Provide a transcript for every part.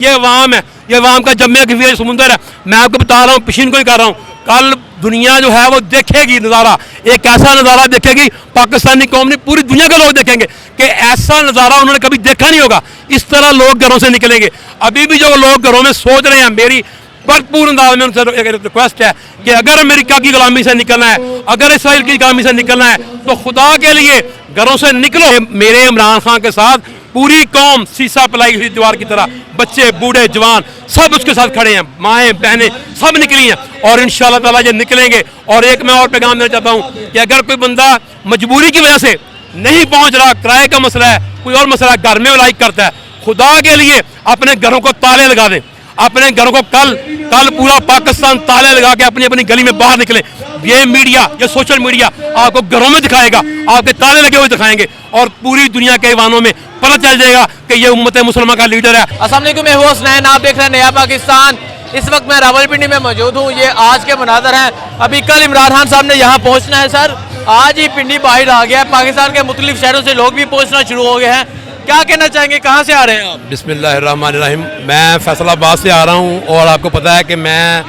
یہ عوام ہے, یہ عوام کا جمع کثیر سمندر ہے. میں آپ کو بتا رہا ہوں, پشین کو ہی کر رہا ہوں, کل دنیا جو ہے وہ دیکھے گی نظارہ, ایک ایسا نظارہ دیکھے گی پاکستانی قوم نے, پوری دنیا کے لوگ دیکھیں گے کہ ایسا نظارہ انہوں نے کبھی دیکھا نہیں ہوگا. اس طرح لوگ گھروں سے نکلیں گے. ابھی بھی جو لوگ گھروں میں سوچ رہے ہیں, میری بھرپور انداز میں ان سے ایک ریکویسٹ ہے کہ اگر امریکہ کی غلامی سے نکلنا ہے, اگر اسرائیل کی غلامی سے نکلنا ہے, تو خدا کے لیے گھروں سے نکلو. میرے عمران خان کے ساتھ پوری قوم سیسا پلائی ہوئی دیوار کی طرح, بچے بوڑھے جوان سب اس کے ساتھ کھڑے ہیں, مائیں بہنیں سب نکلی ہیں, اور انشاءاللہ تعالیٰ یہ نکلیں گے. اور ایک میں اور پیغام دینا چاہتا ہوں کہ اگر کوئی بندہ مجبوری کی وجہ سے نہیں پہنچ رہا, کرائے کا مسئلہ ہے, کوئی اور مسئلہ ہے, گھر میں لائک کرتا ہے, خدا کے لیے اپنے گھروں کو تالے لگا دیں. اپنے گھروں کو کل پورا پاکستان تالے لگا کے اپنی اپنی گلی میں باہر نکلے. یہ میڈیا, یہ سوشل میڈیا آپ کو گھروں میں دکھائے گا, آپ کے تالے لگے ہوئے دکھائیں گے, اور پوری دنیا کے ایوانوں میں پتہ چل جائے گا کہ یہ امت مسلمہ کا لیڈر ہے. السلام علیکم, میں ہوں حسنین, آپ دیکھ رہے ہیں نیا پاکستان. اس وقت میں راولپنڈی میں موجود ہوں. یہ آج کے مناظر ہیں. ابھی کل عمران خان صاحب نے یہاں پہنچنا ہے. سر آج ہی پنڈی باہر آ گیا ہے. پاکستان کے مختلف شہروں سے لوگ بھی پہنچنا شروع ہو گئے ہیں. کیا کہنا چاہیں گے, کہاں سے آ رہے ہیں آپ؟ بسم اللہ الرحمن الرحیم. میں فیصل آباد سے آ رہا ہوں, اور آپ کو پتہ ہے کہ میں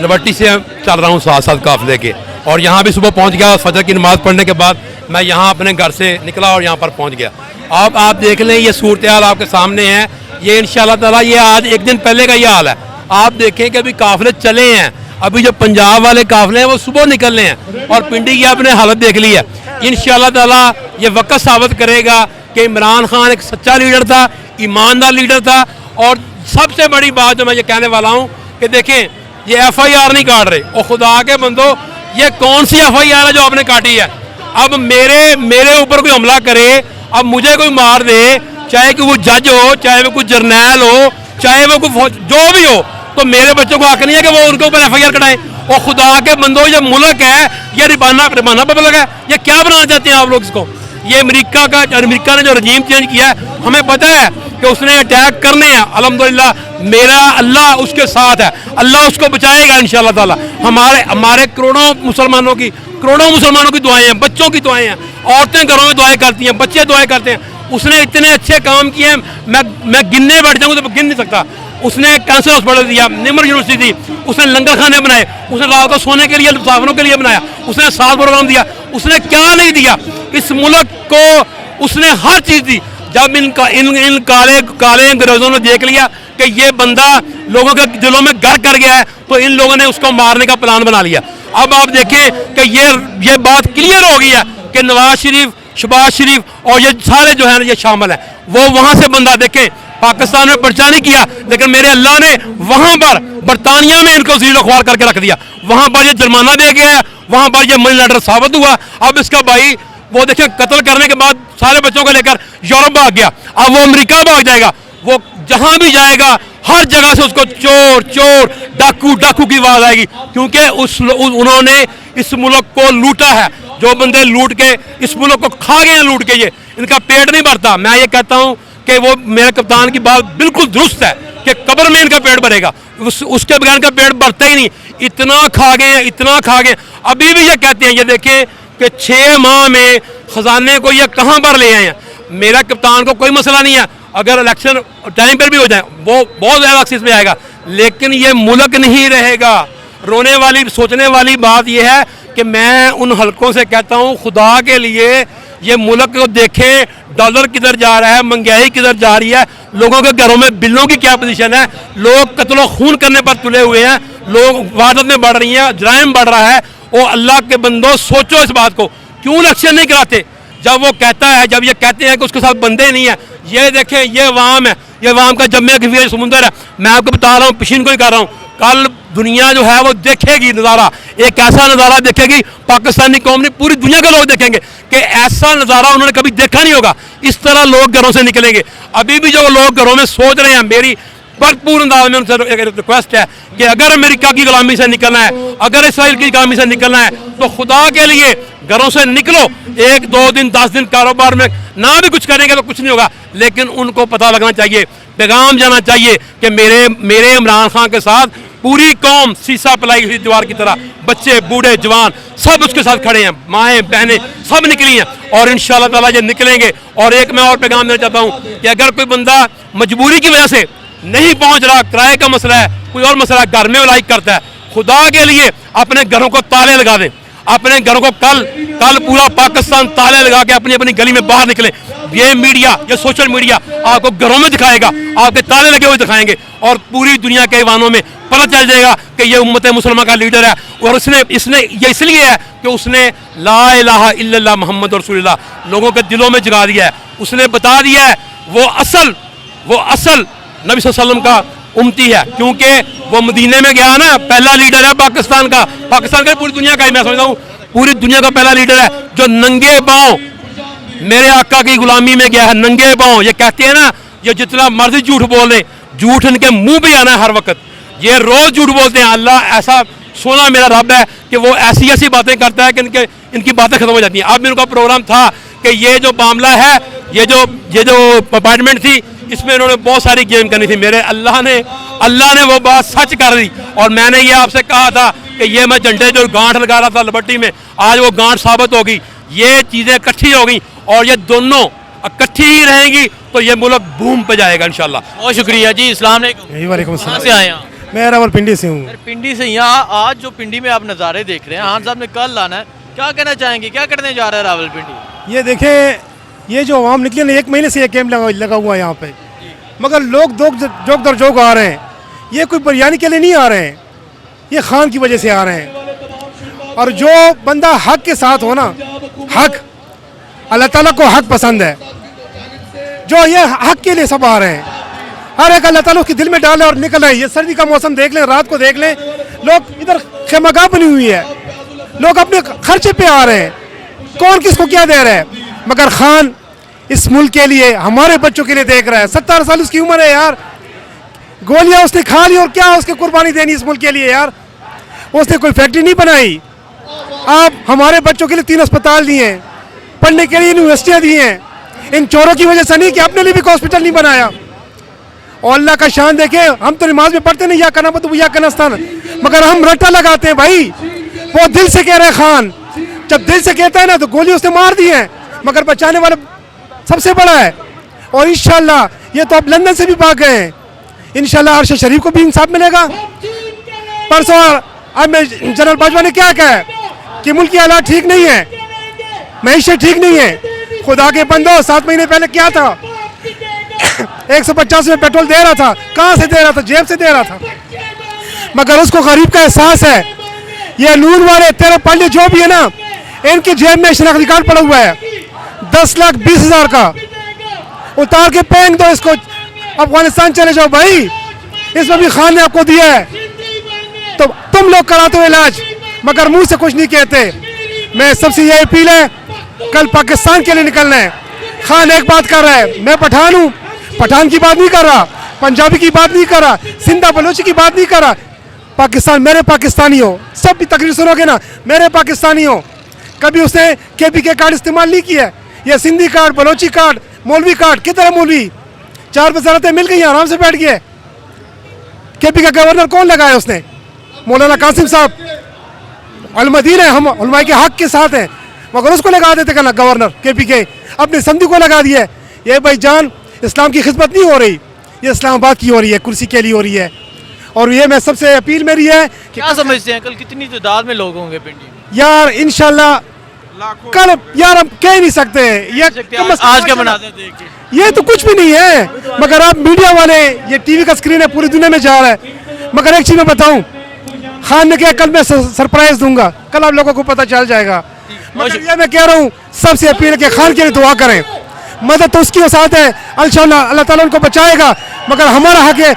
لبرٹی سے چل رہا ہوں ساتھ قافلے کے, اور یہاں بھی صبح پہنچ گیا. فجر کی نماز پڑھنے کے بعد میں یہاں اپنے گھر سے نکلا اور یہاں پر پہنچ گیا. آپ دیکھ لیں, یہ صورتحال آپ کے سامنے ہے. یہ انشاءاللہ تعالیٰ یہ آج ایک دن پہلے کا یہ حال ہے. آپ دیکھیں کہ ابھی قافلے چلے ہیں. ابھی جو پنجاب والے قافلے ہیں وہ صبح نکلنے ہیں, اور پنڈی کی آپ نے حالت دیکھ لی ہے. انشاءاللہ تعالیٰ یہ وقت ثابت کرے گا کہ عمران خان ایک سچا لیڈر تھا, ایماندار لیڈر تھا. اور سب سے بڑی بات جو میں یہ کہنے والا ہوں کہ دیکھیں, یہ ایف آئی آر نہیں کاٹ رہے, اور خدا کے بندو یہ کون سی ایف آئی آر ہے جو آپ نے کاٹی ہے؟ اب میرے اوپر کوئی حملہ کرے, اب مجھے کوئی مار دے, چاہے کہ وہ جج ہو, چاہے وہ کوئی جرنیل ہو, چاہے وہ کوئی جو بھی ہو, تو میرے بچوں کو حق نہیں ہے کہ وہ ان کے اوپر ایف آئی آر کٹائیں. اور خدا کے بندو یہ ملک ہے, یہ ربانہ پبلک ہے. یہ کیا بنانا چاہتے ہیں آپ لوگ اس کو؟ یہ امریکہ نے جو رجیم چینج کیا ہے, ہمیں پتہ ہے کہ اس نے اٹیک کرنے ہیں. الحمدللہ میرا اللہ اس کے ساتھ ہے, اللہ اس کو بچائے گا انشاءاللہ تعالیٰ. ہمارے کروڑوں مسلمانوں کی دعائیں ہیں, بچوں کی دعائیں ہیں, عورتیں گھروں میں دعائیں کرتی ہیں, بچے دعائیں کرتے ہیں. اس نے اتنے اچھے کام کیے ہیں, میں گننے بیٹھ جاؤں تو گن نہیں سکتا. اس نے کینسر ہاسپٹل دیا, نمر یونیورسٹی دی, اس نے لنگر خانے بنائے, اس نے رات کو سونے کے لیے مسافروں کے لیے بنایا, اس نے 7 پروگرام دیا. اس نے کیا نہیں دیا اس ملک کو؟ اس نے ہر چیز دی. جب ان کالے انگریزوں نے دیکھ لیا کہ یہ بندہ لوگوں کے دلوں میں گھر کر گیا ہے, تو ان لوگوں نے اس کو مارنے کا پلان بنا لیا. اب آپ دیکھیں کہ یہ بات کلیئر ہو گئی ہے کہ نواز شریف, شہباز شریف اور یہ سارے جو ہیں یہ شامل ہیں. وہ وہاں سے بندہ دیکھیں, پاکستان میں پرچہ نہیں کیا, لیکن میرے اللہ نے وہاں پر برطانیہ میں ان کو زیر اخبار کر کے رکھ دیا. وہاں پر یہ جرمانہ دے گیا ہے, وہاں پر یہ منی لانڈر ثابت ہوا. اب اس کا بھائی وہ دیکھیں قتل کرنے کے بعد سارے بچوں کو لے کر یورپ بھاگ گیا, اب وہ امریکہ بھاگ جائے گا. وہ جہاں بھی جائے گا ہر جگہ سے اس کو چور ڈاکو کی آواز آئے گی, کیونکہ انہوں نے اس ملک کو لوٹا ہے. جو بندے لوٹ کے اس ملک کو کھا گئے ہیں, لوٹ کے, یہ ان کا پیٹ نہیں بھرتا. میں یہ کہتا ہوں کہ وہ میرے کپتان کی بات بالکل درست ہے کہ قبر میں ان کا پیٹ بھرے گا, اس کے بغیر ان کا پیٹ بھرتا ہی نہیں. اتنا کھا گئے. ابھی بھی یہ کہتے ہیں, یہ دیکھیں کہ 6 ماہ میں خزانے کو یہ کہاں پر لے آئے ہیں. میرا کپتان کو کوئی مسئلہ نہیں ہے, اگر الیکشن ٹائم پر بھی ہو جائیں, وہ بہت زیادہ ایکسس میں آئے گا, لیکن یہ ملک نہیں رہے گا. رونے والی, سوچنے والی بات یہ ہے کہ میں ان حلقوں سے کہتا ہوں, خدا کے لیے یہ ملک کو دیکھیں, ڈالر کدھر جا رہا ہے, مہنگائی کدھر جا رہی ہے, لوگوں کے گھروں میں بلوں کی کیا پوزیشن ہے, لوگ قتل و خون کرنے پر تلے ہوئے ہیں, لوگ وارداتیں بڑھ رہی ہیں, جرائم بڑھ رہا ہے. او اللہ کے بندو سوچو اس بات کو, کیوں الیکشن نہیں کراتے؟ جب وہ کہتا ہے, جب یہ کہتے ہیں کہ اس کے ساتھ بندے نہیں ہیں. یہ دیکھیں, یہ عوام ہے, یہ عوام کا جمع کثیر سمندر ہے. میں آپ کو بتا رہا ہوں, پشین کو ہی کر رہا ہوں, کل دنیا جو ہے وہ دیکھے گی نظارہ, ایک ایسا نظارہ دیکھے گی پاکستانی قوم نے, پوری دنیا کے لوگ دیکھیں گے کہ ایسا نظارہ انہوں نے کبھی دیکھا نہیں ہوگا. اس طرح لوگ گھروں سے نکلیں گے. ابھی بھی جو لوگ گھروں میں سوچ رہے ہیں, میری بھرپور انداز میں ان سے ایک ریکویسٹ ہے کہ اگر امریکہ کی غلامی سے نکلنا ہے, اگر اسرائیل کی غلامی سے نکلنا ہے, تو خدا کے لیے گھروں سے نکلو. 1 2 دن 10 دن کاروبار میں نہ بھی کچھ کریں گے تو کچھ نہیں ہوگا, لیکن ان کو پتہ لگنا چاہیے, پیغام جانا چاہیے کہ میرے عمران خان کے ساتھ پوری قوم سیسا پلائی ہوئی دیوار کی طرح, بچے بوڑھے جوان سب اس کے ساتھ کھڑے ہیں, مائیں بہنیں سب نکلی ہیں, اور انشاءاللہ تعالیٰ یہ نکلیں گے. اور ایک میں اور پیغام دینا چاہتا ہوں کہ اگر کوئی بندہ مجبوری کی وجہ سے نہیں پہنچ رہا, کرائے کا مسئلہ ہے, کوئی اور مسئلہ, گھر میں لائک کرتا ہے, خدا کے لیے اپنے گھروں کو تالے لگا دیں, اپنے گھروں کو کل پورا پاکستان تالے لگا کے اپنی اپنی گلی میں باہر نکلے. یہ میڈیا, یہ سوشل میڈیا آپ کو گھروں میں دکھائے گا, آپ کے تالے لگے ہوئے دکھائیں گے, اور پوری دنیا کے ایوانوں میں پتہ چل جائے گا کہ یہ امت مسلمہ کا لیڈر ہے. اور اس نے یہ اس لیے ہے کہ اس نے لا الہ الا اللہ محمد رسول اللہ لوگوں کے دلوں میں جگا دیا ہے. اس نے بتا دیا ہے وہ اصل نبی صلی اللہ علیہ وسلم کا امتی ہے, کیونکہ وہ مدینے میں گیا نا, پہلا لیڈر ہے پاکستان کا پوری دنیا کا ہی, میں سمجھتا ہوں پوری دنیا کا پہلا لیڈر ہے جو ننگے پاؤں میرے آقا کی غلامی میں گیا ہے, ننگے پاؤں. یہ کہتے ہیں نا, یہ جتنا مرضی جھوٹ بول لیں, جھوٹ ان کے منہ پہ آنا ہے ہر وقت, یہ روز جھوٹ بولتے ہیں. اللہ ایسا سونا میرا رب ہے کہ وہ ایسی باتیں کرتا ہے کہ ان کی باتیں ختم ہو جاتی ہیں. اب میرے کا پروگرام تھا کہ یہ جو معاملہ ہے, یہ جو اپارٹمنٹ تھی, اس میں انہوں نے بہت ساری گیم کرنی تھی. میرے اللہ نے وہ بات سچ کر دی, اور میں نے یہ آپ سے کہا تھا کہ یہ میں جھنڈے جو گانٹھ لگا رہا تھا لبٹی میں, آج وہ گانٹھ ثابت ہوگی. یہ چیزیں اکٹھی ہو گئی اور یہ دونوں اکٹھی ہی رہیں گی تو یہ ملک بوم پہ جائے گا انشاءاللہ. بہت شکریہ جی. السلام علیکم. وعلیکم کہاں السلام. سے آئے ہیں؟ میں راول پنڈی سے ہوں. پنڈی سے. یہاں آج جو پنڈی میں آپ نظارے دیکھ رہے ہیں, خان صاحب نے کل لانا ہے, کیا کہنا چاہیں گے, کیا کرنے جا رہا ہے راول پنڈی؟ یہ دیکھیں, یہ جو عوام نکلے نا, 1 مہینے سے یہ کیمپ لگا ہوا ہے یہاں پہ, مگر لوگ جوک در جوک آ رہے ہیں. یہ کوئی بریانی کے لیے نہیں آ رہے ہیں, یہ خان کی وجہ سے آ رہے ہیں. اور جو بندہ حق کے ساتھ ہو نا, حق, اللہ تعالیٰ کو حق پسند ہے, جو یہ حق کے لیے سب آ رہے ہیں, ہر ایک اللہ تعالیٰ اس کے دل میں ڈالے اور نکل رہے ہیں. یہ سردی کا موسم دیکھ لیں, رات کو دیکھ لیں, لوگ ادھر خیمہ گاہ بنی ہوئی ہے, لوگ اپنے خرچے پہ آ رہے ہیں, کون کس کو کیا دے رہے ہیں, مگر خان اس ملک کے لیے, ہمارے بچوں کے لیے دیکھ رہا ہے. 17 سال اس کی عمر ہے یار, گولیاں اس نے کھا لی اور کیا اس کے قربانی دینی اس ملک کے لیے یار. اس نے کوئی فیکٹری نہیں بنائی. آپ ہمارے بچوں کے لیے 3 اسپتال دیے ہیں, پڑھنے کے لیے یونیورسٹیاں دی ہیں. ان چوروں کی وجہ سے نہیں کہ اپنے لیے بھی ہاسپٹل نہیں بنایا. اور اللہ کا شان دیکھیں, ہم تو نماز میں پڑھتے نہیں یا کرنا تو یا کنستان, مگر ہم رٹا لگاتے ہیں بھائی. وہ دل سے کہہ رہے خان, جب دل سے کہتا ہے نا تو گولی اس نے مار دی ہیں, مگر بچانے والا سب سے بڑا ہے. اور انشاءاللہ یہ تو اب لندن سے بھی بھاگ گئے ہیں, انشاءاللہ عرش شریف کو بھی انصاف ملے گا. پرسوں اب میں جنرل باجوہ نے کیا کہا کہ ملک کی حالات ٹھیک نہیں ہے, معیشت ٹھیک نہیں ہے. خدا کے بندو, 7 مہینے پہلے کیا تھا, 150 میں پیٹرول دے رہا تھا. کہاں سے دے رہا تھا؟ جیب سے دے رہا تھا. مگر اس کو غریب کا احساس ہے. یہ نون والے تیرے پڑھنے جو بھی ہے نا, ان کے جیب میں شناختی کارڈ پڑا ہوا ہے 10,20,000 کا. اتار کے پھینک دو اس کو, افغانستان چلے جاؤ بھائی. اس میں بھی خان نے آپ کو دیا ہے, تو تم لوگ کراتے ہو علاج, مگر منہ سے کچھ نہیں کہتے. میں سب سے یہ اپیل ہے, کل پاکستان کے لیے نکلنا ہے. خان ایک بات کر رہا ہے, میں پٹھان ہوں, پٹھان کی بات نہیں کر رہا, پنجابی کی بات نہیں کر رہا, سندھا بلوچی کی بات نہیں کر رہا. پاکستان, میرے پاکستانی ہو, سب بھی تقریر سنو گے نا, میرے پاکستانی ہو. کبھی اس نے KP کے کارڈ استعمال نہیں کیا. یہ سندھی کارڈ, بلوچی کارڈ, مولوی کارڈ, کدھر ہے مولوی؟ 4 وزارتیں مل گئی, آرام سے بیٹھ گئے. KP کا گورنر کون لگایا اس نے؟ مولانا قاسم صاحب. علماء دین ہے, ہم علماء کے حق کے ساتھ ہیں, مگر اس کو لگا دیتے کہ نا گورنر KP کے, اپنے سندھی کو لگا دیا ہے. یہ بھائی جان, اسلام کی خدمت نہیں ہو رہی, یہ اسلام آباد کی ہو رہی ہے, کرسی کے لیے ہو رہی ہے. اور یہ میں سب سے اپیل میری ہے کہ کیا سمجھتے ہیں کل کتنی تعداد میں لوگ ہوں گے پنڈی میں؟ یار انشاءاللہ کل, یار ہم کہہ نہیں سکتے ہیں. یہ آج کا مناظر دیکھ کے یہ تو کچھ بھی نہیں ہے, مگر آپ میڈیا والے, یہ ٹی وی کا اسکرین ہے, پوری دنیا میں جا رہا ہے. مگر ایک چیز میں بتاؤں, خان نے کہا کل میں سرپرائز دوں گا, کل آپ لوگوں کو پتہ چل جائے گا. مگر یہ میں کہہ رہا ہوں, سب سے اپیل ہے کہ خان کے لیے دعا کریں. مدد تو اس کی ساتھ ہے, انشاءاللہ اللہ تعالیٰ ان کو بچائے گا, مگر ہمارا حق ہے